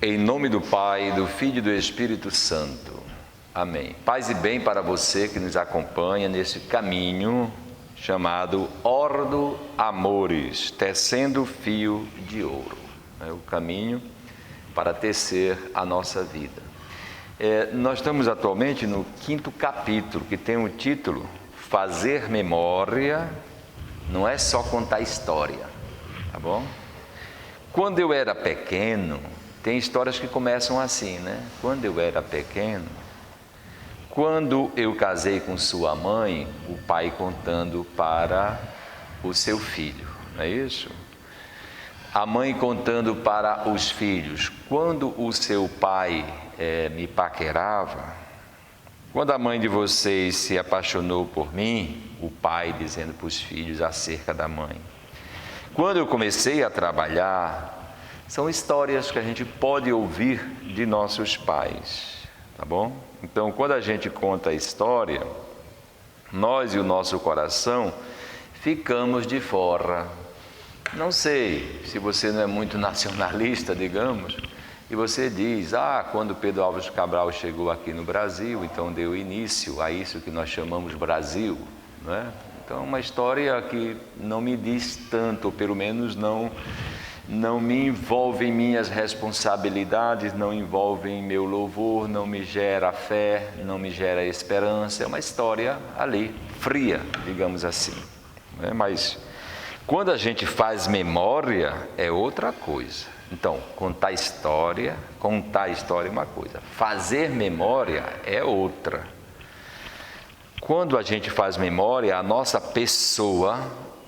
Em nome do Pai, do Filho e do Espírito Santo. Amém. Paz e bem para você que nos acompanha nesse caminho chamado Ordo Amoris, tecendo fio de ouro. É o caminho para tecer a nossa vida. Nós estamos atualmente no 5º capítulo, que tem o título Fazer Memória não é só contar história, tá bom? Quando eu era pequeno, tem histórias que começam assim, né? Quando eu era pequeno, quando eu casei com sua mãe, o pai contando para o seu filho, não é isso? A mãe contando para os filhos, quando o seu pai me paquerava, quando a mãe de vocês se apaixonou por mim, o pai dizendo para os filhos acerca da mãe. Quando eu comecei a trabalhar, são histórias que a gente pode ouvir de nossos pais, tá bom? Então, quando a gente conta a história, nós e o nosso coração ficamos de fora. Não sei se você não é muito nacionalista, digamos, e você diz, quando Pedro Álvares Cabral chegou aqui no Brasil, então deu início a isso que nós chamamos Brasil, não é? Então, uma história que não me diz tanto, ou pelo menos não me envolve em minhas responsabilidades, não envolve em meu louvor, não me gera fé, não me gera esperança. É uma história ali, fria, digamos assim, né? Mas quando a gente faz memória, é outra coisa. Então, contar história é uma coisa, fazer memória é outra. Quando a gente faz memória, a nossa pessoa,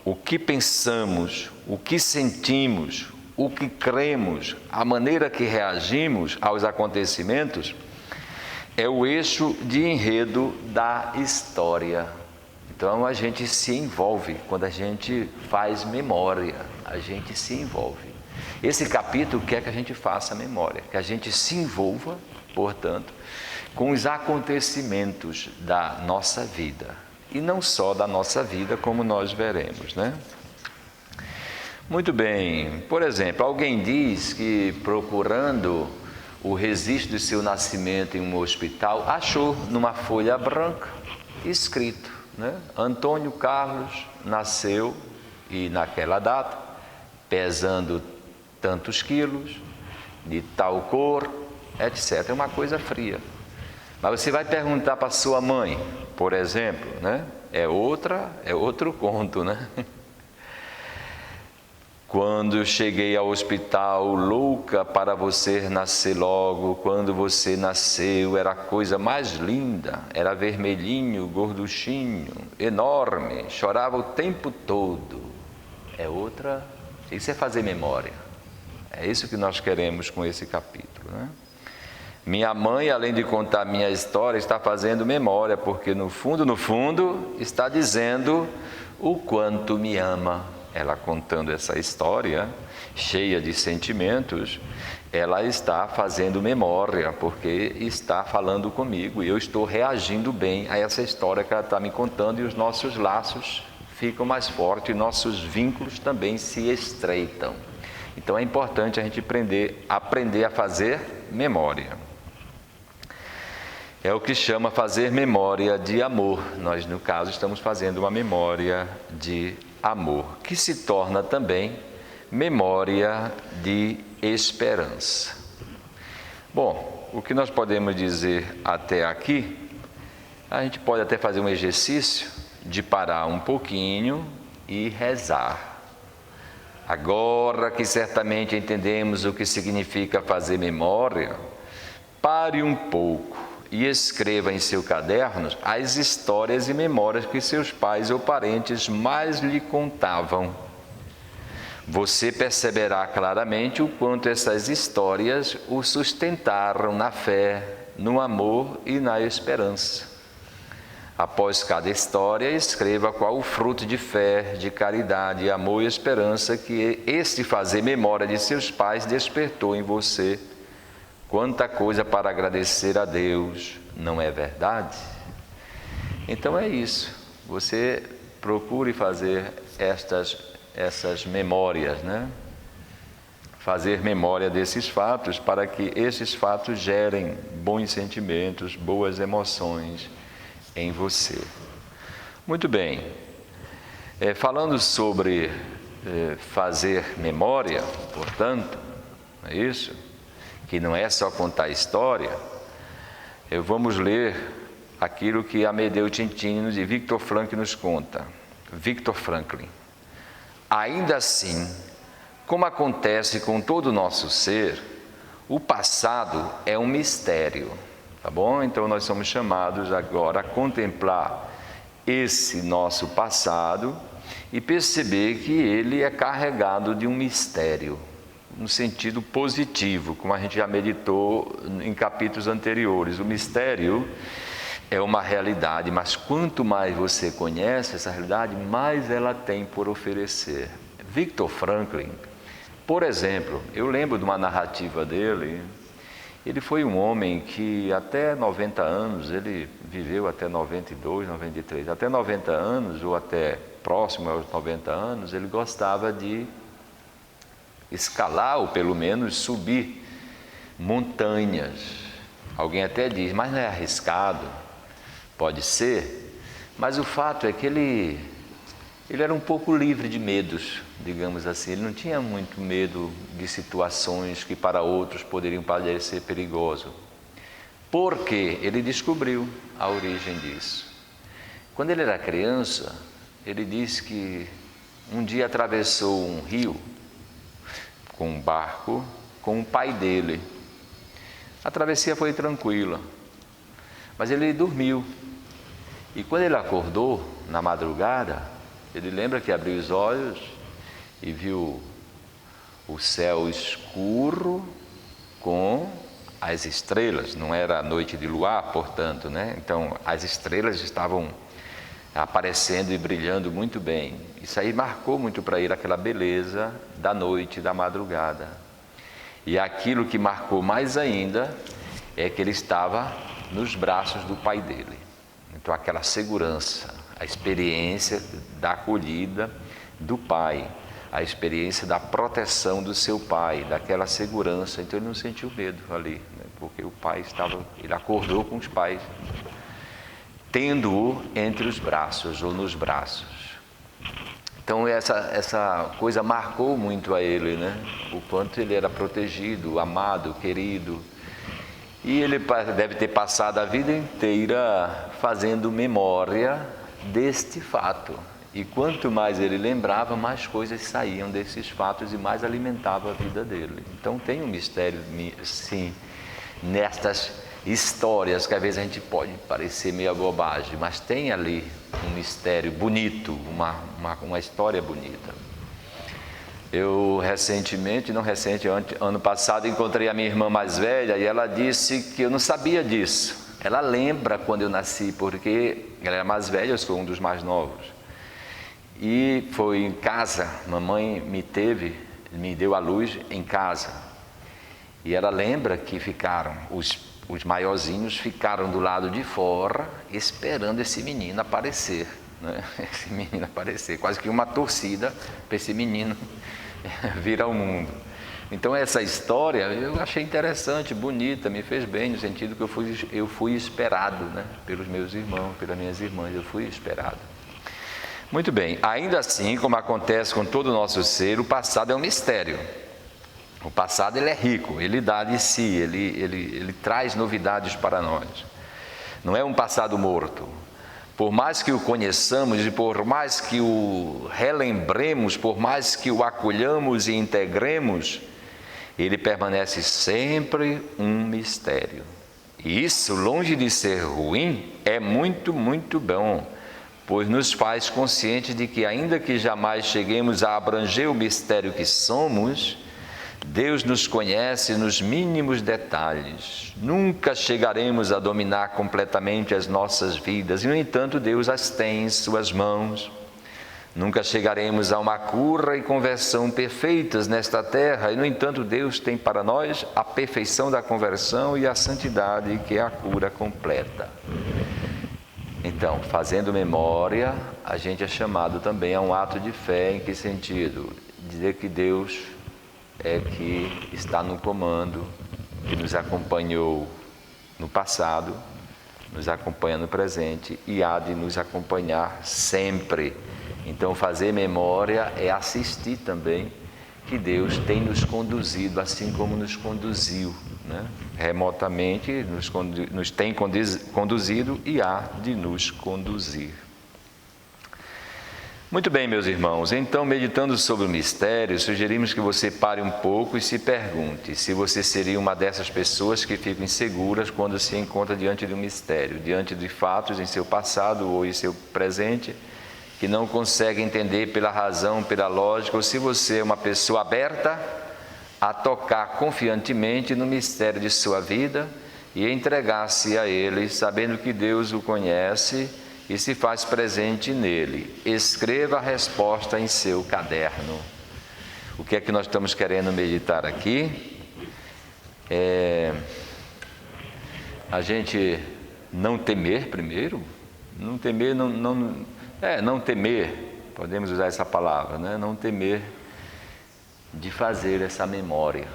o que pensamos, o que sentimos, o que cremos, a maneira que reagimos aos acontecimentos, é o eixo de enredo da história. Então a gente se envolve, quando a gente faz memória, a gente se envolve. Esse capítulo quer que a gente faça memória, que a gente se envolva, portanto, com os acontecimentos da nossa vida. E não só da nossa vida, como nós veremos, né? Muito bem. Por exemplo, alguém diz que procurando o registro de seu nascimento em um hospital, achou numa folha branca escrito, né? Antônio Carlos nasceu, e naquela data, pesando tantos quilos, de tal cor, etc. É uma coisa fria. Mas você vai perguntar para sua mãe, por exemplo, né? É outro conto, né? Quando cheguei ao hospital, louca para você nascer logo, quando você nasceu, era a coisa mais linda, era vermelhinho, gorduchinho, enorme, chorava o tempo todo. Isso é fazer memória. É isso que nós queremos com esse capítulo, né? Minha mãe, além de contar minha história, está fazendo memória, porque no fundo, está dizendo o quanto me ama. Ela contando essa história, cheia de sentimentos, ela está fazendo memória, porque está falando comigo e eu estou reagindo bem a essa história que ela está me contando, e os nossos laços ficam mais fortes e nossos vínculos também se estreitam. Então é importante a gente aprender a fazer memória. É o que chama fazer memória de amor. Nós, no caso, estamos fazendo uma memória de amor, que se torna também memória de esperança. Bom, o que nós podemos dizer até aqui, a gente pode até fazer um exercício de parar um pouquinho e rezar. Agora que certamente entendemos o que significa fazer memória, pare um pouco e escreva em seu caderno as histórias e memórias que seus pais ou parentes mais lhe contavam. Você perceberá claramente o quanto essas histórias o sustentaram na fé, no amor e na esperança. Após cada história, escreva qual o fruto de fé, de caridade, amor e esperança que este fazer memória de seus pais despertou em você. Quanta coisa para agradecer a Deus, não é verdade? Então é isso, você procure fazer essas memórias, né? fazer memória desses fatos para que esses fatos gerem bons sentimentos, boas emoções em você. Muito bem, falando sobre fazer memória, portanto, não é isso? Que não é só contar história, vamos ler aquilo que Amedeo Tintino e Victor Franklin nos conta. Victor Franklin: ainda assim, como acontece com todo o nosso ser, o passado é um mistério, tá bom? Então nós somos chamados agora a contemplar esse nosso passado e perceber que ele é carregado de um mistério, no sentido positivo, como a gente já meditou em capítulos anteriores. O mistério é uma realidade, mas quanto mais você conhece essa realidade, mais ela tem por oferecer. Victor Franklin, por exemplo, eu lembro de uma narrativa dele. Ele foi um homem que até 90 anos, ele viveu até 92, 93, até 90 anos, ou até próximo aos 90 anos, ele gostava de escalar, ou pelo menos subir montanhas. Alguém até diz, mas não é arriscado? Pode ser, mas o fato é que ele era um pouco livre de medos, digamos assim. Ele não tinha muito medo de situações que para outros poderiam parecer perigoso. Porque ele descobriu a origem disso. Quando ele era criança, ele disse que um dia atravessou um rio com um barco com o pai dele. A travessia foi tranquila, mas ele dormiu. E quando ele acordou na madrugada, ele lembra que abriu os olhos e viu o céu escuro com as estrelas. Não era noite de luar, portanto, né? Então as estrelas estavam aparecendo e brilhando muito bem. Isso aí marcou muito para ele aquela beleza da noite, da madrugada. E aquilo que marcou mais ainda é que ele estava nos braços do pai dele. Então aquela segurança, a experiência da acolhida do pai, a experiência da proteção do seu pai, daquela segurança. Então ele não sentiu medo ali, né? Porque o pai ele acordou com os pais, tendo-o entre os braços ou nos braços. Então essa coisa marcou muito a ele, né? O quanto ele era protegido, amado, querido. E ele deve ter passado a vida inteira fazendo memória deste fato. E quanto mais ele lembrava, mais coisas saíam desses fatos e mais alimentava a vida dele. Então tem um mistério, sim, nestas histórias que às vezes a gente pode parecer meio bobagem, mas tem ali um mistério bonito, uma história bonita. Eu ano passado, encontrei a minha irmã mais velha e ela disse que eu não sabia disso. Ela lembra quando eu nasci, porque ela era mais velha, eu sou um dos mais novos. E foi em casa, mamãe me deu a luz em casa. E ela lembra que os maiorzinhos ficaram do lado de fora esperando esse menino aparecer, né? Esse menino aparecer, quase que uma torcida para esse menino vir ao mundo. Então essa história eu achei interessante, bonita, me fez bem, no sentido que eu fui esperado, né? Pelos meus irmãos, pelas minhas irmãs, eu fui esperado. Muito bem, ainda assim, como acontece com todo o nosso ser, o passado é um mistério. O passado ele é rico, ele dá de si, ele traz novidades para nós. Não é um passado morto. Por mais que o conheçamos e por mais que o relembremos, por mais que o acolhamos e integremos, ele permanece sempre um mistério. E isso, longe de ser ruim, é muito, muito bom, pois nos faz conscientes de que, ainda que jamais cheguemos a abranger o mistério que somos, Deus nos conhece nos mínimos detalhes. Nunca chegaremos a dominar completamente as nossas vidas, e, no entanto, Deus as tem em suas mãos. Nunca chegaremos a uma cura e conversão perfeitas nesta terra, e, no entanto, Deus tem para nós a perfeição da conversão e a santidade, que é a cura completa. Então, fazendo memória, a gente é chamado também a um ato de fé. Em que sentido? Dizer que Deus é que está no comando, que nos acompanhou no passado, nos acompanha no presente e há de nos acompanhar sempre. Então, fazer memória é assistir também que Deus tem nos conduzido, assim como nos conduziu, né? Remotamente, nos tem conduzido e há de nos conduzir. Muito bem, meus irmãos, então, meditando sobre o mistério, sugerimos que você pare um pouco e se pergunte se você seria uma dessas pessoas que ficam inseguras quando se encontra diante de um mistério, diante de fatos em seu passado ou em seu presente, que não consegue entender pela razão, pela lógica, ou se você é uma pessoa aberta a tocar confiantemente no mistério de sua vida e entregar-se a ele, sabendo que Deus o conhece e se faz presente nele. Escreva a resposta em seu caderno. O que é que nós estamos querendo meditar aqui? A gente não temer primeiro, não temer, podemos usar essa palavra, né? Não temer de fazer essa memória.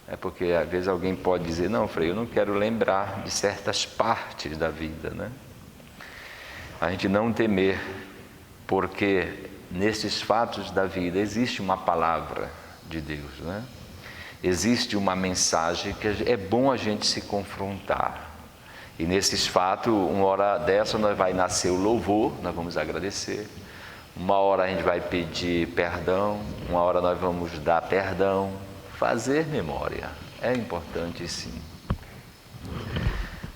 É porque às vezes alguém pode dizer, não, Frei, eu não quero lembrar de certas partes da vida, né? A gente não temer, porque nesses fatos da vida existe uma palavra de Deus, né? Existe uma mensagem que é bom a gente se confrontar. E nesses fatos, uma hora dessa nós vai nascer o louvor, nós vamos agradecer. Uma hora a gente vai pedir perdão, uma hora nós vamos dar perdão. Fazer memória é importante, sim.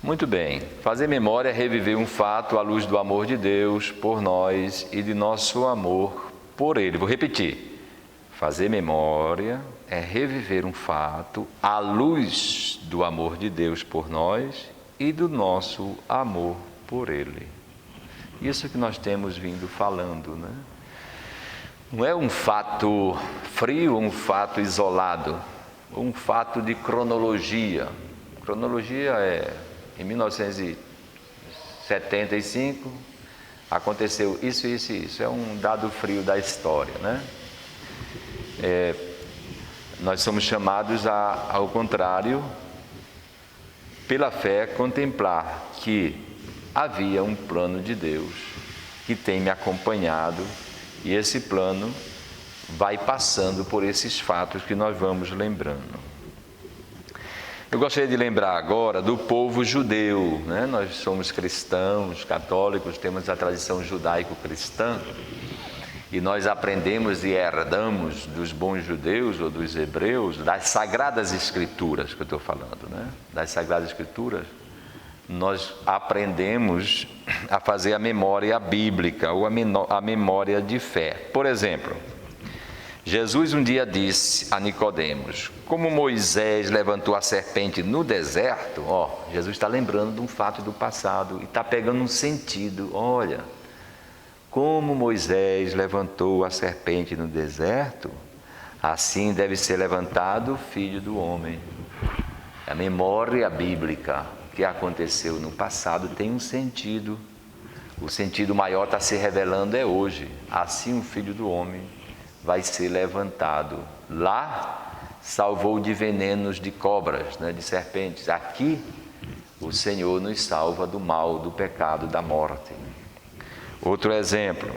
Muito bem, fazer memória é reviver um fato à luz do amor de Deus por nós e de nosso amor por Ele. Vou repetir, fazer memória é reviver um fato à luz do amor de Deus por nós e do nosso amor por Ele. Isso que nós temos vindo falando, né? Não é um fato frio, um fato isolado, um fato de cronologia. Cronologia é... Em 1975, aconteceu isso, isso e isso. É um dado frio da história, né? Nós somos chamados ao contrário, pela fé, contemplar que havia um plano de Deus que tem me acompanhado e esse plano vai passando por esses fatos que nós vamos lembrando. Eu gostaria de lembrar agora do povo judeu, né? Nós somos cristãos, católicos, temos a tradição judaico-cristã e nós aprendemos e herdamos dos bons judeus ou dos hebreus, das Sagradas Escrituras que eu estou falando, né? Das Sagradas Escrituras, nós aprendemos a fazer a memória bíblica ou a memória de fé. Por exemplo, Jesus um dia disse a Nicodemos, como Moisés levantou a serpente no deserto, Jesus está lembrando de um fato do passado e está pegando um sentido, olha, como Moisés levantou a serpente no deserto, assim deve ser levantado o Filho do Homem. A memória bíblica que aconteceu no passado tem um sentido, o sentido maior está se revelando hoje, assim o Filho do Homem vai ser levantado. Lá, salvou de venenos de cobras, né, de serpentes. Aqui, o Senhor nos salva do mal, do pecado, da morte. Outro exemplo,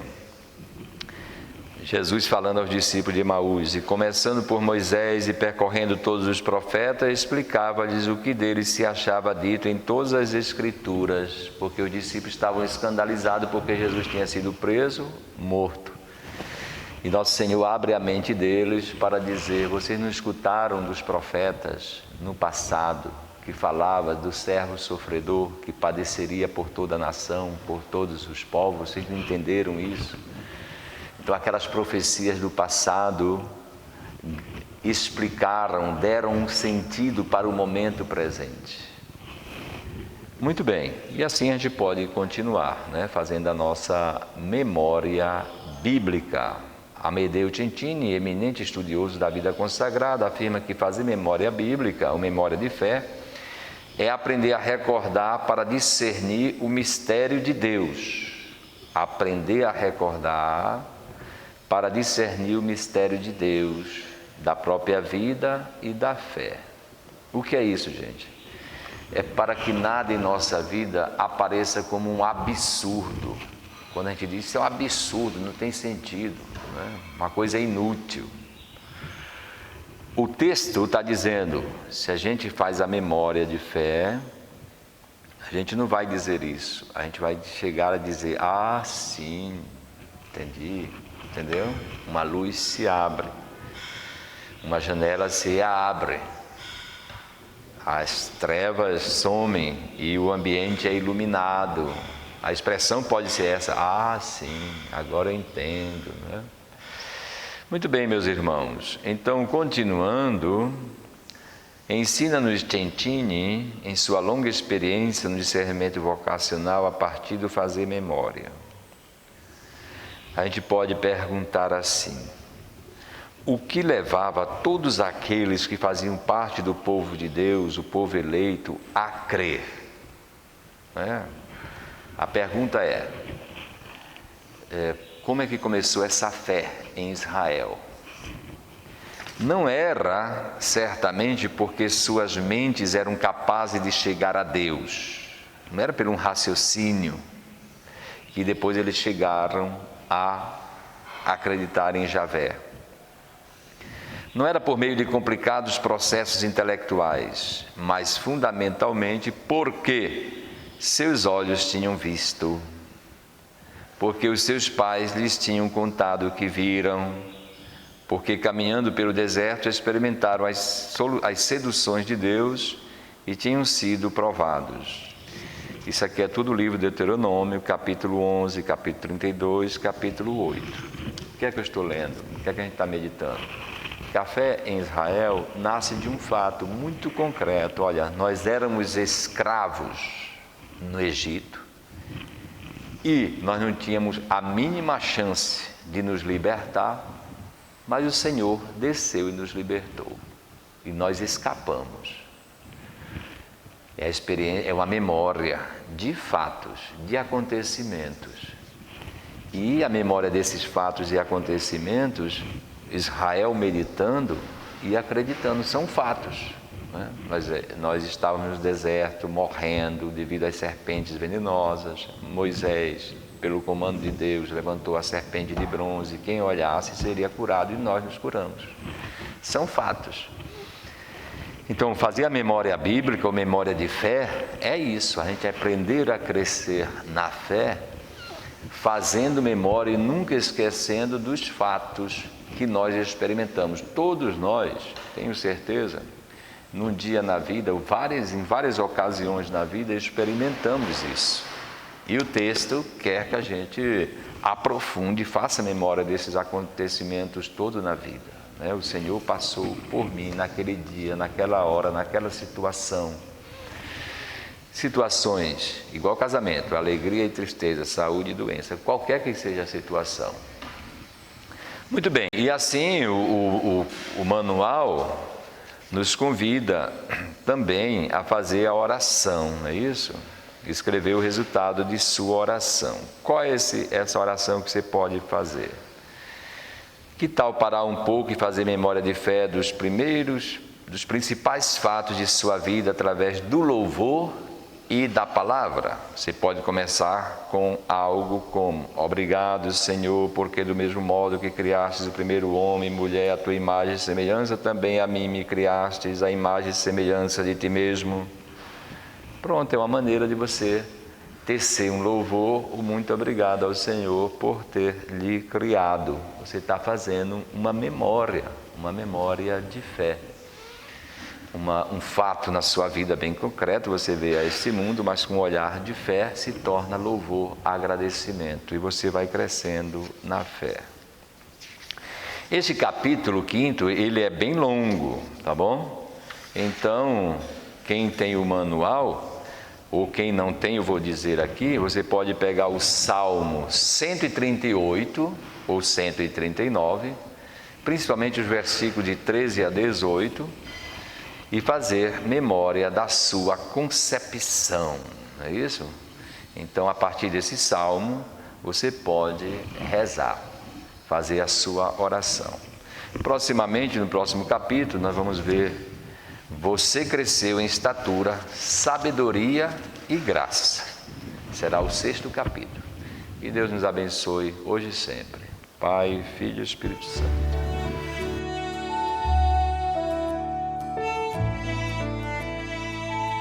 Jesus falando aos discípulos de Emaús, e começando por Moisés e percorrendo todos os profetas, explicava-lhes o que deles se achava dito em todas as Escrituras, porque os discípulos estavam escandalizados porque Jesus tinha sido preso, morto. E nosso Senhor abre a mente deles para dizer, vocês não escutaram dos profetas no passado, que falava do servo sofredor, que padeceria por toda a nação, por todos os povos, vocês não entenderam isso? Então aquelas profecias do passado explicaram, deram um sentido para o momento presente. Muito bem, e assim a gente pode continuar, né, fazendo a nossa memória bíblica. Amedeo Centini, eminente estudioso da vida consagrada, afirma que fazer memória bíblica, ou memória de fé, é aprender a recordar para discernir o mistério de Deus. Aprender a recordar para discernir o mistério de Deus. da própria vida e da fé. O que é isso, gente? É para que nada em nossa vida apareça como um absurdo. Quando a gente diz isso é um absurdo, não tem sentido, né? Uma coisa inútil. O texto está dizendo, se a gente faz a memória de fé, a gente não vai dizer isso, a gente vai chegar a dizer, ah, sim, entendi, entendeu? Uma luz se abre, uma janela se abre, as trevas somem e o ambiente é iluminado. A expressão pode ser essa, ah, sim, agora eu entendo, né? Muito bem, meus irmãos, então, continuando, ensina-nos Centini, em sua longa experiência no discernimento vocacional, a partir do fazer memória. A gente pode perguntar assim, o que levava todos aqueles que faziam parte do povo de Deus, o povo eleito, a crer? A pergunta como é que começou essa fé em Israel? Não era certamente porque suas mentes eram capazes de chegar a Deus, não era por um raciocínio que depois eles chegaram a acreditar em Javé. Não era por meio de complicados processos intelectuais, mas fundamentalmente porque seus olhos tinham visto, porque os seus pais lhes tinham contado o que viram, porque caminhando pelo deserto experimentaram as seduções de Deus e tinham sido provados. Isso aqui é tudo o livro de Deuteronômio, capítulo 11, capítulo 32, capítulo 8. O que é que eu estou lendo? O que é que a gente está meditando? Que a fé em Israel nasce de um fato muito concreto. Olha, nós éramos escravos no Egito e nós não tínhamos a mínima chance de nos libertar, mas o Senhor desceu e nos libertou e nós escapamos. É a experiência, é uma memória de fatos, de acontecimentos. E a memória desses fatos e acontecimentos, Israel meditando e acreditando, são fatos, né? Nós estávamos no deserto morrendo devido às serpentes venenosas. Moisés, pelo comando de Deus, levantou a serpente de bronze. Quem olhasse seria curado e nós nos curamos. São fatos. Então, fazer a memória bíblica ou memória de fé é isso, a gente aprender a crescer na fé, fazendo memória e nunca esquecendo dos fatos que nós experimentamos. Todos nós, tenho certeza, num dia na vida, em várias ocasiões na vida, experimentamos isso. E o texto quer que a gente aprofunde, faça memória desses acontecimentos todos na vida. O Senhor passou por mim naquele dia, naquela hora, naquela situação. Situações, igual casamento, alegria e tristeza, saúde e doença, qualquer que seja a situação. Muito bem, e assim o manual nos convida também a fazer a oração, não é isso? Escrever o resultado de sua oração. Qual é essa oração que você pode fazer? Que tal parar um pouco e fazer memória de fé dos principais fatos de sua vida através do louvor e da palavra? Você pode começar com algo como: obrigado, Senhor, porque do mesmo modo que criastes o primeiro homem e mulher, a tua imagem e semelhança, também a mim me criastes a imagem e semelhança de ti mesmo. Pronto, é uma maneira de você tecer um louvor, o muito obrigado ao Senhor por ter lhe criado. Você está fazendo uma memória de fé. Um fato na sua vida bem concreto, você vê a este mundo, mas com um olhar de fé se torna louvor, agradecimento, e você vai crescendo na fé. Este capítulo 5, ele é bem longo, tá bom? Então, quem tem o manual, ou quem não tem, eu vou dizer aqui, você pode pegar o Salmo 138 ou 139, principalmente os versículos de 13 a 18, e fazer memória da sua concepção, não é isso? Então, a partir desse salmo, você pode rezar, fazer a sua oração. Proximamente, no próximo capítulo, nós vamos ver: você cresceu em estatura, sabedoria e graça. Será o 6º capítulo. Que Deus nos abençoe hoje e sempre. Pai, Filho e Espírito Santo.